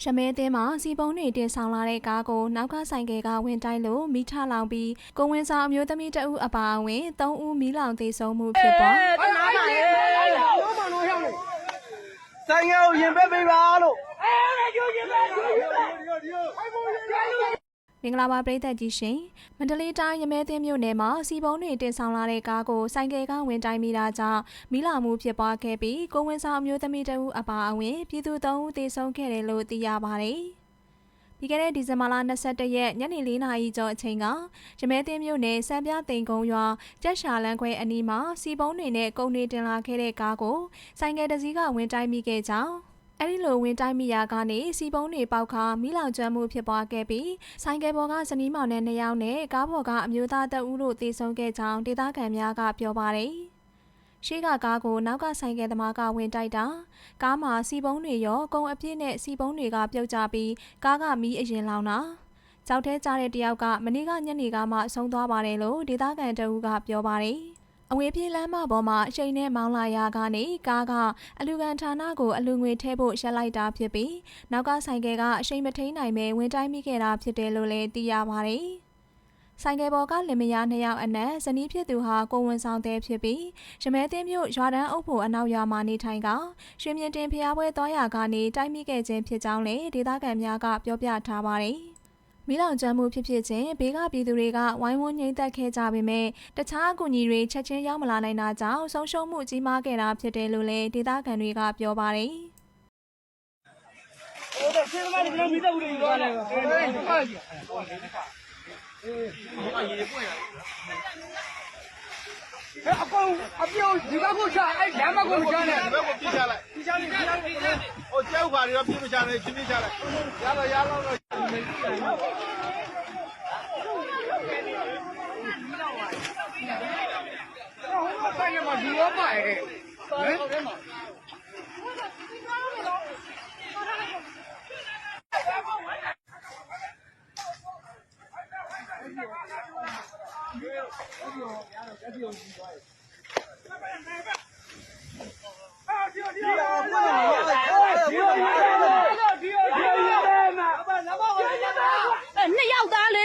ရမဲသင်းမှာစီပုံးတွေတင်ဆောင်လာတဲ့ကားကိုနောက်ကဆိုင်ကယ်ကဝင်တိုက်လို့မိထလောင်ပြီးကိုဝင်ဆောင်အမျိုးသမီးတဦးအပါအဝင်3ဦးမိလောင်သေဆုံးမှုဖြစ်ပွားဆိုင်ငယ်ကိုရင်ပဲပေးပါလို့မင်္ဂလာပါပရိသတ်ကြီးရှင်မန္တလေးတိုင်းရမဲသင်းမြို့နယ်မှာစီပုံးတွေတင်ဆောင်လာတဲ့ကားကိုဆိုင်ကယ်ကဝင်တိုက်မိတာကြောင့်မိလောင်မှုဖြစ်ပွားခဲ့ပြီးကိုဝင်ဆောင်အမျိုးသမီးတဦးအပါအဝင်ပြည်သူ3ဦးသေဆုံးခဲ့တယ်လို့သိရပါတယ်ပြီးခဲ့တဲ့ဒီဇင်ဘာလ22ရက်ညနေ4နာရီကျော်အချိန်ကရမဲသင်းမြို့နယ်စံပြသိမ်ကုန်းရွာကျက်ရှာလန်းခွဲအနီးမှာစီပုံးတွေနဲ့ကုန်တွေတင်လာခဲ့တဲ့ကားကိုဆိုင်ကယ်တစ်စီးကဝင်တိုက်မိခဲ့ကြောင်းအဲ့ဒီလိုဝင်တိုက်မိရာကနေစီပုံးတွေပေါက်ခါမိလောင်ကျွမ်းမှုဖြစ်ပွားခဲ့ပြီးဆိုင်ကယ်ပေါ်ကဇနီးမောင်နဲ့2ယောက်နဲ့ကားပေါ်ကအမျိုးသား2ဦးတို့သေဆုံးခဲ့ကြောင်းဒေသခံများကပြောပါတယ်။ရှေ့ကကားကိုနောက်ကဆိုင်ကယ်သမားကဝင်တိုက်တာကားမှာစီပုံးတွေရောကုန်အပြည့်နဲ့စီပုံးတွေကပြုတ်ကျပြီးကားကမီးအရင်လောင်တာကြောက်ထဲကျတဲ့တယောက်ကမနေ့ကညနေကမှဆုံးသွားပါတယ်လို့ဒေသခံတဦးကပြောပါတယ်။အဝေးပြေးလမ်းမပေါ်မှာအချိန်နဲ့မောင်းလာရာကနေကားကအလူကန်ဌာနကိုအလူငွေထည့်ဖို့ရက်လိုက်တာဖြစ်ပြီးနောက်ကဆိုင်ကယ်ကအချိန်မထိန်နိုင်ပဲဝင်တိုက်မိခဲ့တာဖြစ်တယ်လို့လည်းသိရပါတယ်။ဆိုင်ကယ်ပေါ်ကလင်မယား2ယောက်အနက်ဇနီးဖြစ်သူဟာကိုဝင်ဆောင်တဲ့ဖြစ်ပြီးရမဲသင်းမြို့ရွာတန်းအုပ်ဖို့အနောက်ရွာမှာနေထိုင်ကရွှေမြင့်တင်ဖျားပွဲသွားရာကနေတိုက်မိခဲ့ခြင်းဖြစ်ကြောင်းလည်းဒေသခံများကပြောပြထားပါတယ်။မီးလောင်ကျွမ်းမှုဖြစ်ခြင်းဘေးကပြည်သူတွေကဝိုင်းဝန်းငြိမ်သက်ခဲ့ကြပေမဲ့တခြားအကူအညီတွေချက်ချင်းရောက်မလာနိုင်တာကြောင့်ဆုံးရှုံးမှုကြီးမားခဲ့တာဖြစ်တယ်လို့လည်းဒေသခံတွေကပြောပါတယ်။အကုန်အပြုံးဒီဘက်ကိုချအဲ့လမ်းမကိုချနဲ့ဒီဘက်ကိုပြချလိုက်ပြချလိုက်ဟိုကျောက်ခါတွေတော့ပြမချနဲ့ချင်းပြချလိုက်ရတော့တော့ဆိုင်ရမှာဒီရောပါရဲ့ဟမ်2ယောက်သားလေ